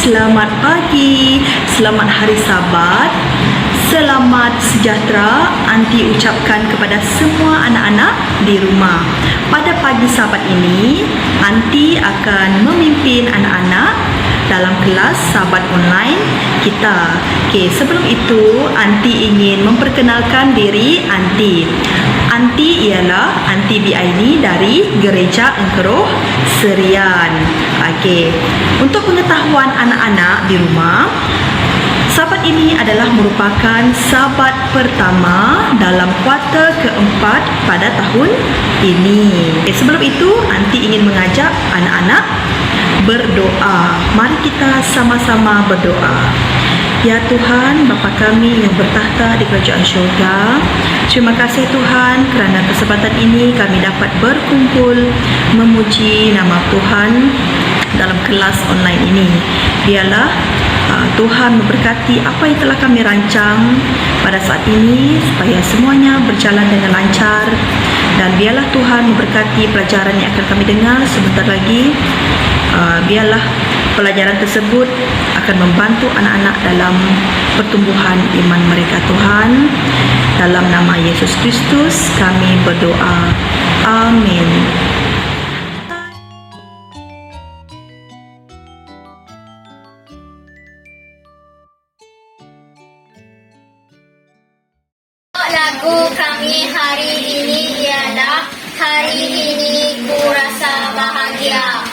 selamat pagi, selamat hari Sabat, selamat sejahtera Aunty ucapkan kepada semua anak-anak di rumah. Pada pagi Sabat ini, Aunty akan memimpin anak-anak dalam kelas Sabat online kita. Okey, sebelum itu Aunty ingin memperkenalkan diri Aunty. Aunty ialah Aunty Biaini dari Gereja Engkeruh Serian. Okey, untuk pengetahuan anak-anak di rumah, Sabat ini adalah merupakan Sabat pertama dalam kuarter keempat pada tahun ini. Sebelum itu, Aunty ingin mengajak anak-anak berdoa. Mari kita sama-sama berdoa. Ya Tuhan, Bapa kami yang bertahta di kerajaan syurga, terima kasih Tuhan kerana kesempatan ini kami dapat berkumpul memuji nama Tuhan dalam kelas online ini. Biarlah Tuhan memberkati apa yang telah kami rancang pada saat ini supaya semuanya berjalan dengan lancar, dan biarlah Tuhan memberkati pelajaran yang akan kami dengar sebentar lagi. Biarlah pelajaran tersebut akan membantu anak-anak dalam pertumbuhan iman mereka Tuhan. Dalam nama Yesus Kristus kami berdoa. Amin. Lagu kami hari ini ialah Hari Ini Ku Rasa Bahagia.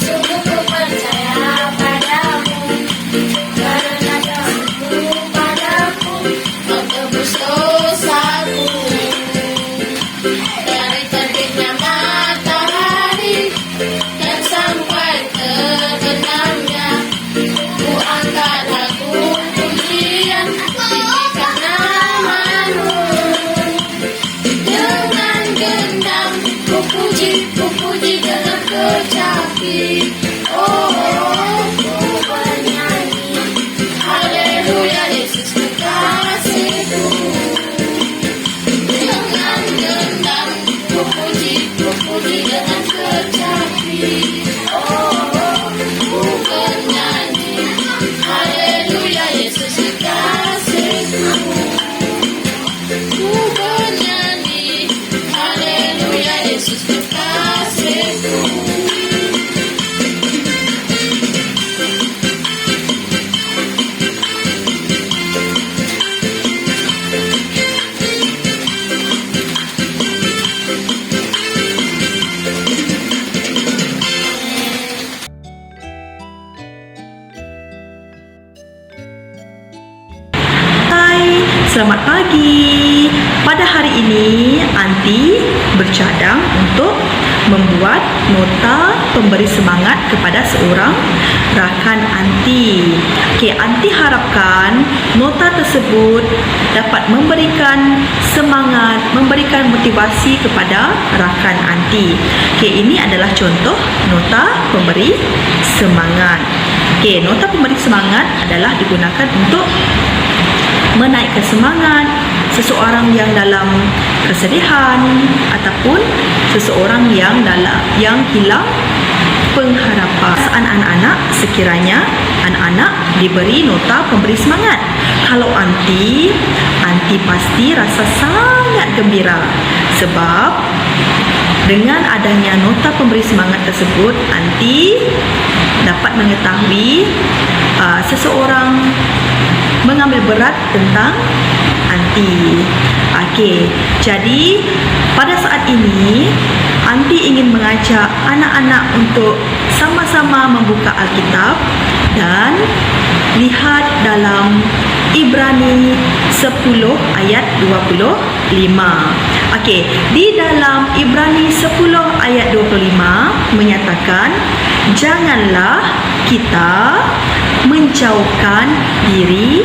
Sungguh ku percaya padamu, karena Selamat pagi. Pada hari ini, Anti bercadang untuk membuat nota pemberi semangat kepada seorang rakan Anti. Okey, Anti harapkan nota tersebut dapat memberikan semangat, memberikan motivasi kepada rakan Anti. Okey, ini adalah contoh nota pemberi semangat. Okey, nota pemberi semangat adalah digunakan untuk menaikkan semangat seseorang yang dalam kesedihan ataupun seseorang yang hilang pengharapan. Anak-anak, sekiranya anak-anak diberi nota pemberi semangat, kalau Anti pasti rasa sangat gembira sebab dengan adanya nota pemberi semangat tersebut, Anti dapat mengetahui seseorang mengambil berat tentang Anti. Okey, jadi pada saat ini Anti ingin mengajak anak-anak untuk sama-sama membuka Alkitab dan lihat dalam Ibrani 10 ayat 25. Okey, di dalam Ibrani 10 ayat 25 menyatakan, janganlah kita menjauhkan diri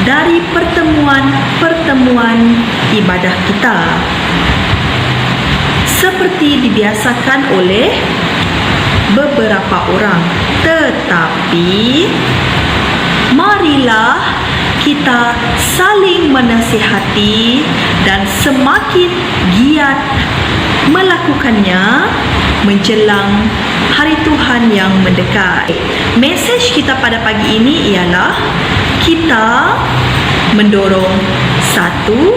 dari pertemuan-pertemuan ibadah kita seperti dibiasakan oleh beberapa orang, tetapi marilah kita saling menasihati dan semakin giat melakukannya menjelang hari Tuhan yang mendekat. Mesej kita pada pagi ini ialah kita mendorong satu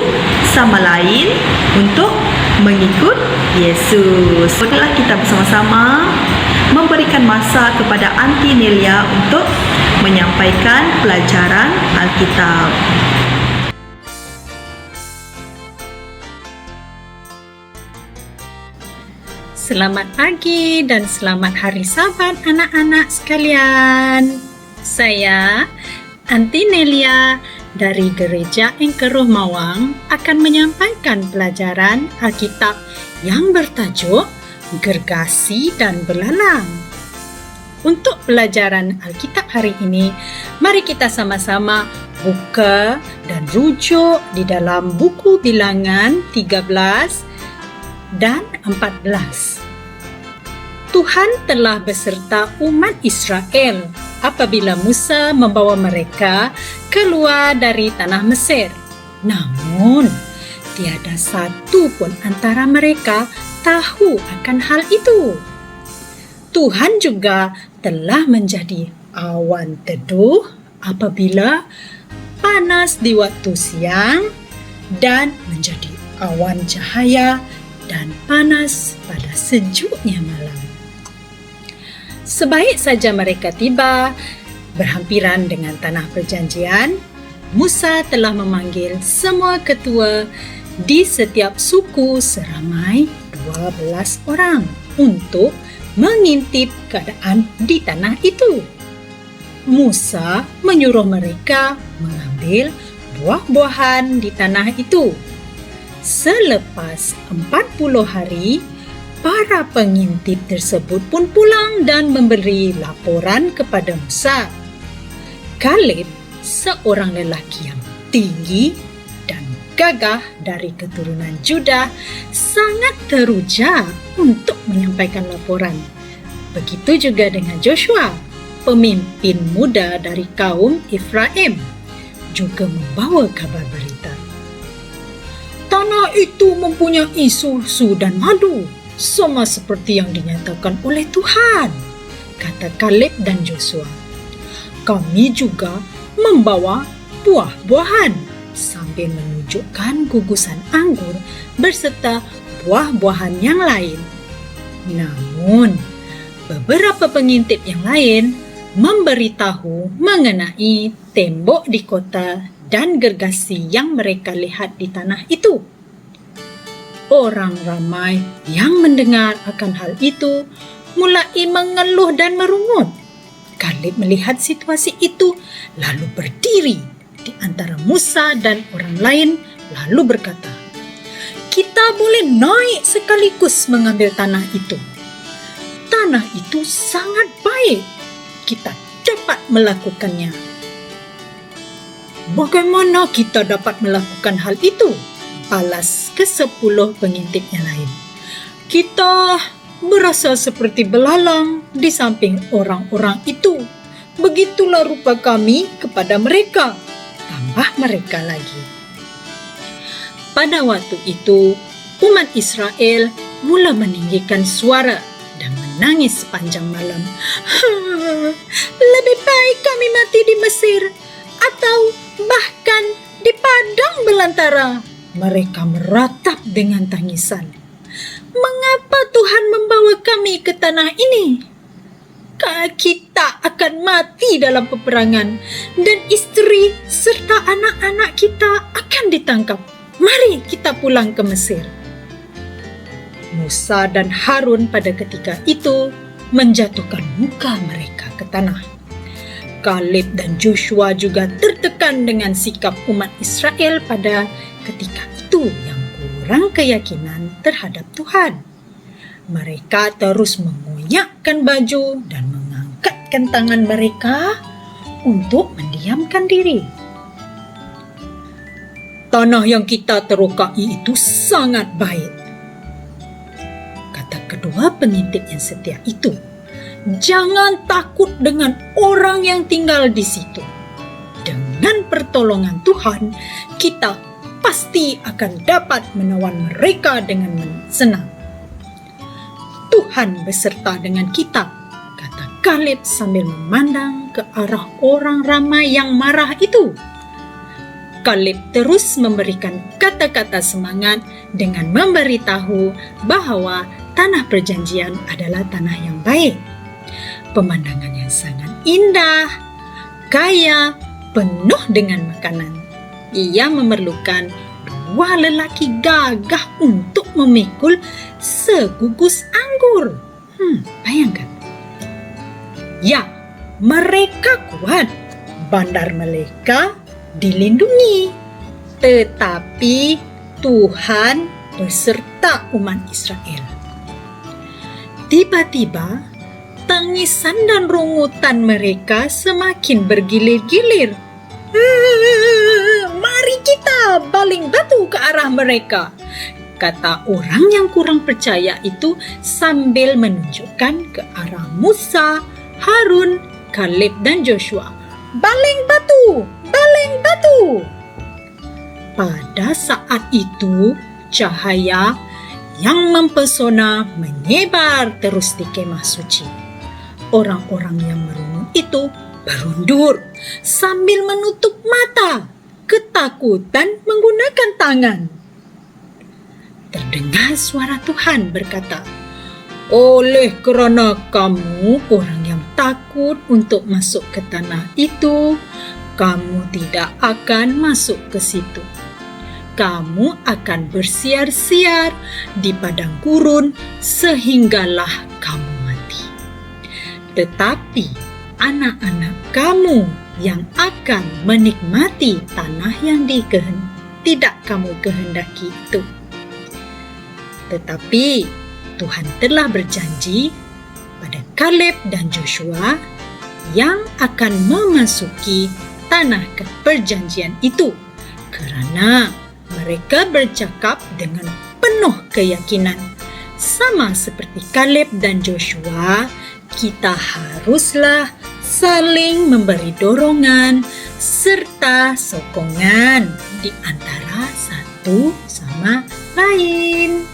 sama lain untuk mengikut Yesus. Marilah kita bersama-sama memberikan masa kepada Anti Nelia untuk menyampaikan pelajaran Alkitab. Selamat pagi dan selamat hari Sabat anak-anak sekalian. Saya Anti Nelia dari Gereja Engkeruh Mawang akan menyampaikan pelajaran Alkitab yang bertajuk Gergasi dan Belalang. Untuk pelajaran Alkitab hari ini, mari kita sama-sama buka dan rujuk di dalam buku Bilangan 13 dan 14. Tuhan telah beserta umat Israel apabila Musa membawa mereka keluar dari tanah Mesir. Namun, tiada satu pun antara mereka tahu akan hal itu. Tuhan juga telah menjadi awan teduh apabila panas di waktu siang dan menjadi awan cahaya dan panas pada sejuknya malam. Sebaik saja mereka tiba berhampiran dengan tanah perjanjian, Musa telah memanggil semua ketua di setiap suku seramai 12 orang untuk mengintip keadaan di tanah itu. Musa menyuruh mereka mengambil buah-buahan di tanah itu. Selepas 40 hari, para pengintip tersebut pun pulang dan memberi laporan kepada Musa. Kaleb, seorang lelaki yang tinggi dan gagah dari keturunan Judah, sangat teruja untuk menyampaikan laporan. Begitu juga dengan Joshua, pemimpin muda dari kaum Efraim, juga membawa kabar berita. Tanah itu mempunyai susu dan madu, sama seperti yang dinyatakan oleh Tuhan, kata Kaleb dan Joshua. Kami juga membawa buah-buahan sambil menunjukkan gugusan anggur berserta buah-buahan yang lain. Namun, beberapa pengintip yang lain memberitahu mengenai tembok di kota dan gergasi yang mereka lihat di tanah itu. Orang ramai yang mendengar akan hal itu mulai mengeluh dan merungut. Kaleb melihat situasi itu lalu berdiri di antara Musa dan orang lain lalu berkata, "Kita boleh naik sekaligus mengambil tanah itu. Tanah itu sangat baik. Kita dapat melakukannya." "Bagaimana kita dapat melakukan hal itu?" balas ke-10 pengintip yang lain. "Kita berasa seperti belalang di samping orang-orang itu. Begitulah rupa kami kepada mereka," tambah mereka lagi. Pada waktu itu, umat Israel mula meninggikan suara dan menangis sepanjang malam. "Lebih baik kami mati di Mesir atau bahkan di padang belantara." Mereka meratap dengan tangisan. "Mengapa Tuhan membawa kami ke tanah ini? Kita akan mati dalam peperangan dan istri serta anak-anak kita akan ditangkap. Mari kita pulang ke Mesir." Musa dan Harun pada ketika itu menjatuhkan muka mereka ke tanah. Kaleb dan Joshua juga tertekan dengan sikap umat Israel pada ketika itu yang kurang keyakinan terhadap Tuhan. Mereka terus mengoyakkan baju dan mengangkatkan tangan mereka untuk mendiamkan diri. "Tanah yang kita terokai itu sangat baik," kata kedua pengintip yang setia itu. "Jangan takut dengan orang yang tinggal di situ. Dengan pertolongan Tuhan, kita pasti akan dapat menewan mereka dengan senang. Tuhan beserta dengan kita," kata Kaleb sambil memandang ke arah orang ramai yang marah itu. Kaleb terus memberikan kata-kata semangat dengan memberitahu bahwa tanah perjanjian adalah tanah yang baik. Pemandangan yang sangat indah, kaya, penuh dengan makanan. Ia memerlukan 2 lelaki gagah untuk memikul segugus anggur. Bayangkan. Ya, mereka kuat. Bandar mereka dilindungi. Tetapi Tuhan beserta umat Israel. Tiba-tiba, tangisan dan rungutan mereka semakin bergilir-gilir. "Mari kita baling batu ke arah mereka," kata orang yang kurang percaya itu sambil menunjukkan ke arah Musa, Harun, Kaleb dan Joshua. "Baling batu! Baling batu!" Pada saat itu, cahaya yang mempesona menyebar terus di kemah suci. Orang-orang yang merungut itu berundur sambil menutup mata, ketakutan menggunakan tangan. Terdengar suara Tuhan berkata, "Oleh kerana kamu orang yang takut untuk masuk ke tanah itu, kamu tidak akan masuk ke situ. Kamu akan bersiar-siar di padang gurun sehinggalah kamu mati. Tetapi anak-anak kamu yang akan menikmati tanah yang tidak kamu kehendaki itu." Tetapi Tuhan telah berjanji pada Kaleb dan Joshua yang akan memasuki tanah perjanjian itu, kerana mereka bercakap dengan penuh keyakinan. Sama seperti Kaleb dan Joshua, kita haruslah saling memberi dorongan serta sokongan di antara satu sama lain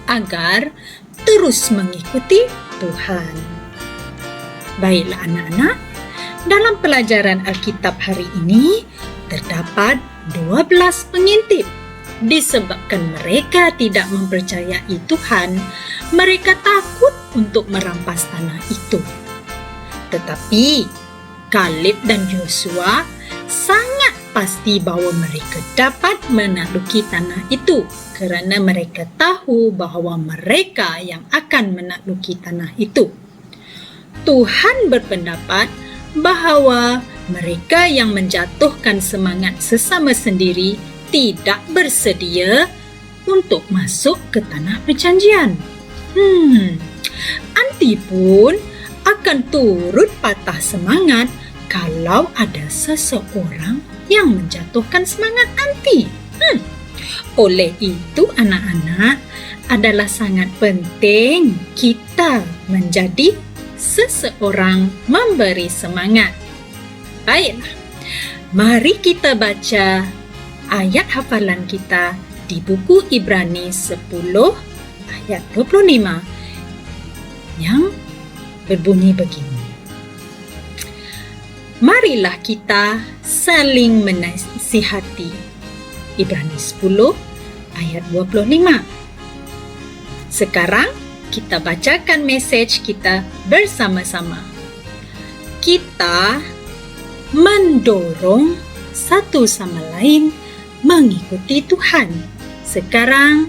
agar terus mengikuti Tuhan. Baiklah anak-anak, dalam pelajaran Alkitab hari ini terdapat 12 pengintip. Disebabkan mereka tidak mempercayai Tuhan, mereka takut untuk merampas tanah itu. Tetapi Kaleb dan Joshua sangat pasti bahwa mereka dapat menakluki tanah itu, kerana mereka tahu bahwa mereka yang akan menakluki tanah itu. Tuhan berpendapat bahawa mereka yang menjatuhkan semangat sesama sendiri tidak bersedia untuk masuk ke tanah perjanjian. Anti pun akan turut patah semangat kalau ada seseorang yang menjatuhkan semangat anti. Oleh itu, anak-anak, adalah sangat penting kita menjadi seseorang memberi semangat. Baiklah, mari kita baca ayat hafalan kita di buku Ibrani 10 ayat 25 yang berbunyi begini. Marilah kita saling menasihati. Ibrani 10 ayat 25. Sekarang kita bacakan mesej kita bersama-sama. Kita mendorong satu sama lain mengikuti Tuhan. Sekarang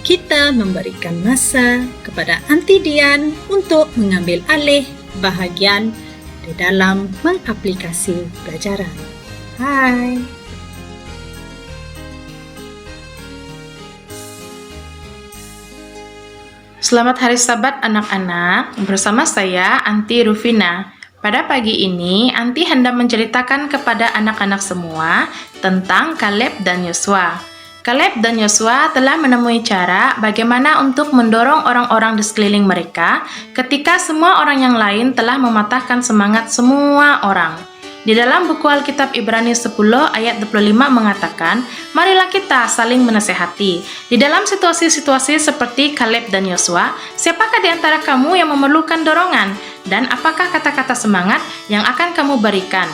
kita memberikan masa kepada Anti Dian untuk mengambil alih bahagian di dalam mengaplikasi pelajaran. Hai. Selamat Hari Sabat anak-anak, bersama saya Anti Rufina. Pada pagi ini, Anti hendak menceritakan kepada anak-anak semua tentang Kaleb dan Yosua. Kaleb dan Yosua telah menemui cara bagaimana untuk mendorong orang-orang di sekeliling mereka ketika semua orang yang lain telah mematahkan semangat semua orang. Di dalam buku Alkitab Ibrani 10 ayat 25 mengatakan, marilah kita saling menasehati. Di dalam situasi-situasi seperti Kaleb dan Yosua, siapakah di antara kamu yang memerlukan dorongan? Dan apakah kata-kata semangat yang akan kamu berikan?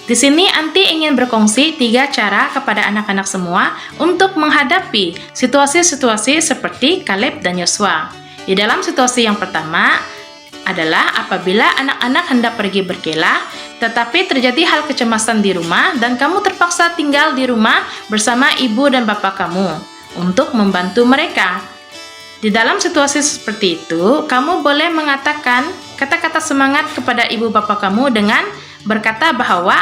Di sini Anti ingin berkongsi 3 cara kepada anak-anak semua untuk menghadapi situasi-situasi seperti Kaleb dan Yosua. Di dalam situasi yang pertama adalah apabila anak-anak hendak pergi berkelah, tetapi terjadi hal kecemasan di rumah dan kamu terpaksa tinggal di rumah bersama ibu dan bapak kamu untuk membantu mereka. Di dalam situasi seperti itu, kamu boleh mengatakan kata-kata semangat kepada ibu bapak kamu dengan berkata bahwa,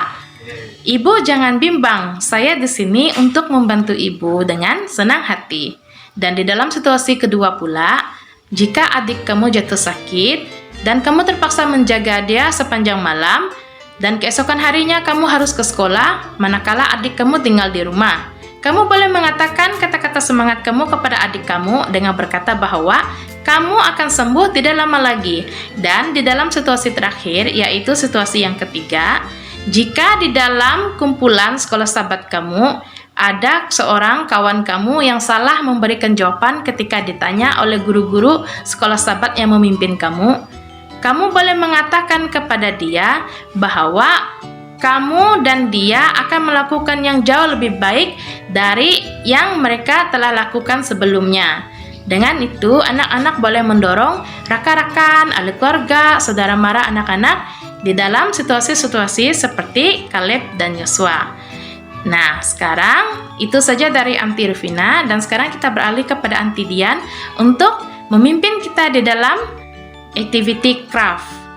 "Ibu jangan bimbang, saya di sini untuk membantu ibu dengan senang hati." Dan di dalam situasi kedua pula, jika adik kamu jatuh sakit dan kamu terpaksa menjaga dia sepanjang malam, dan keesokan harinya kamu harus ke sekolah, manakala adik kamu tinggal di rumah. Kamu boleh mengatakan kata-kata semangat kamu kepada adik kamu dengan berkata bahwa kamu akan sembuh tidak lama lagi. Dan di dalam situasi terakhir, yaitu situasi yang ketiga, jika di dalam kumpulan sekolah sahabat kamu ada seorang kawan kamu yang salah memberikan jawaban ketika ditanya oleh guru-guru sekolah sahabat yang memimpin kamu, kamu boleh mengatakan kepada dia bahwa kamu dan dia akan melakukan yang jauh lebih baik dari yang mereka telah lakukan sebelumnya. Dengan itu, anak-anak boleh mendorong rakan-rakan, ahli keluarga, saudara mara anak-anak di dalam situasi-situasi seperti Kaleb dan Yosua. Nah, sekarang itu saja dari Anti Rufina, dan sekarang kita beralih kepada Anti Dian untuk memimpin kita di dalam activity craft.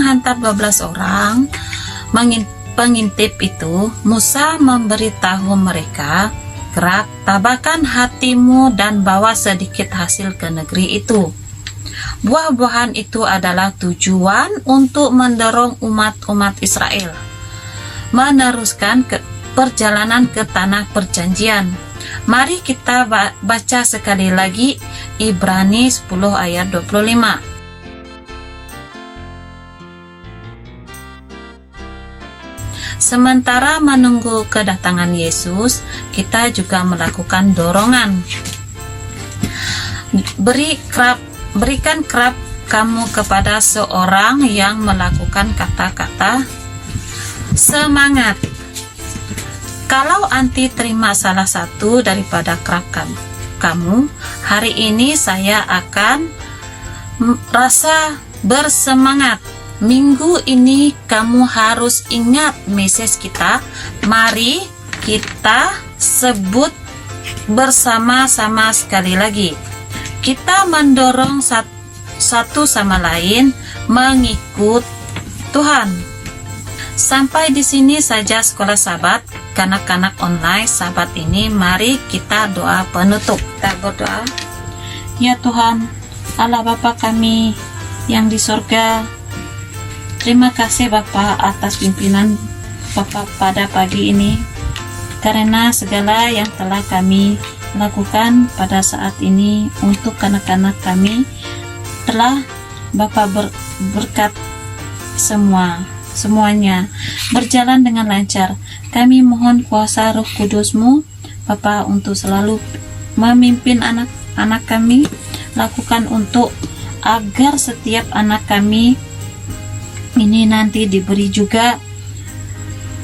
menghantar 12 orang pengintip itu, Musa memberitahu mereka, "Gerak, tabahkan hatimu dan bawa sedikit hasil ke negeri itu. Buah-buahan itu adalah tujuan untuk mendorong umat-umat Israel meneruskan perjalanan ke tanah perjanjian. Mari kita baca sekali lagi Ibrani 10 ayat 25. Sementara menunggu kedatangan Yesus, kita juga melakukan dorongan. Berikan kerap kamu kepada seorang yang melakukan kata-kata semangat. Kalau anti terima salah satu daripada kerap kamu, hari ini saya akan rasa bersemangat. Minggu ini kamu harus ingat message kita. Mari kita sebut bersama-sama sekali lagi. Kita mendorong satu sama lain mengikut Tuhan. Sampai di sini saja sekolah sahabat, kanak-kanak online sahabat ini. Mari kita doa penutup. Kita berdoa. Ya Tuhan, Allah Bapa kami yang di sorga, terima kasih Bapa atas pimpinan Bapa pada pagi ini, karena segala yang telah kami lakukan pada saat ini untuk kanak-kanak kami telah Bapa berkat semuanya berjalan dengan lancar. Kami mohon kuasa Roh Kudus-Mu Bapa untuk selalu memimpin anak-anak kami, lakukan untuk agar setiap anak kami ini nanti diberi juga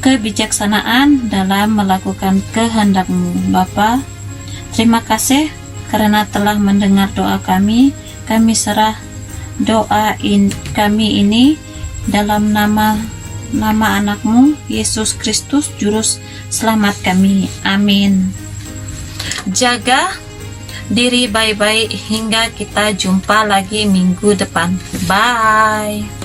kebijaksanaan dalam melakukan kehendak-Mu Bapa. Terima kasih karena telah mendengar doa kami. Kami serah doa kami ini dalam nama anak-Mu Yesus Kristus Juru Selamat kami. Amin. Jaga diri baik-baik hingga kita jumpa lagi minggu depan. Bye.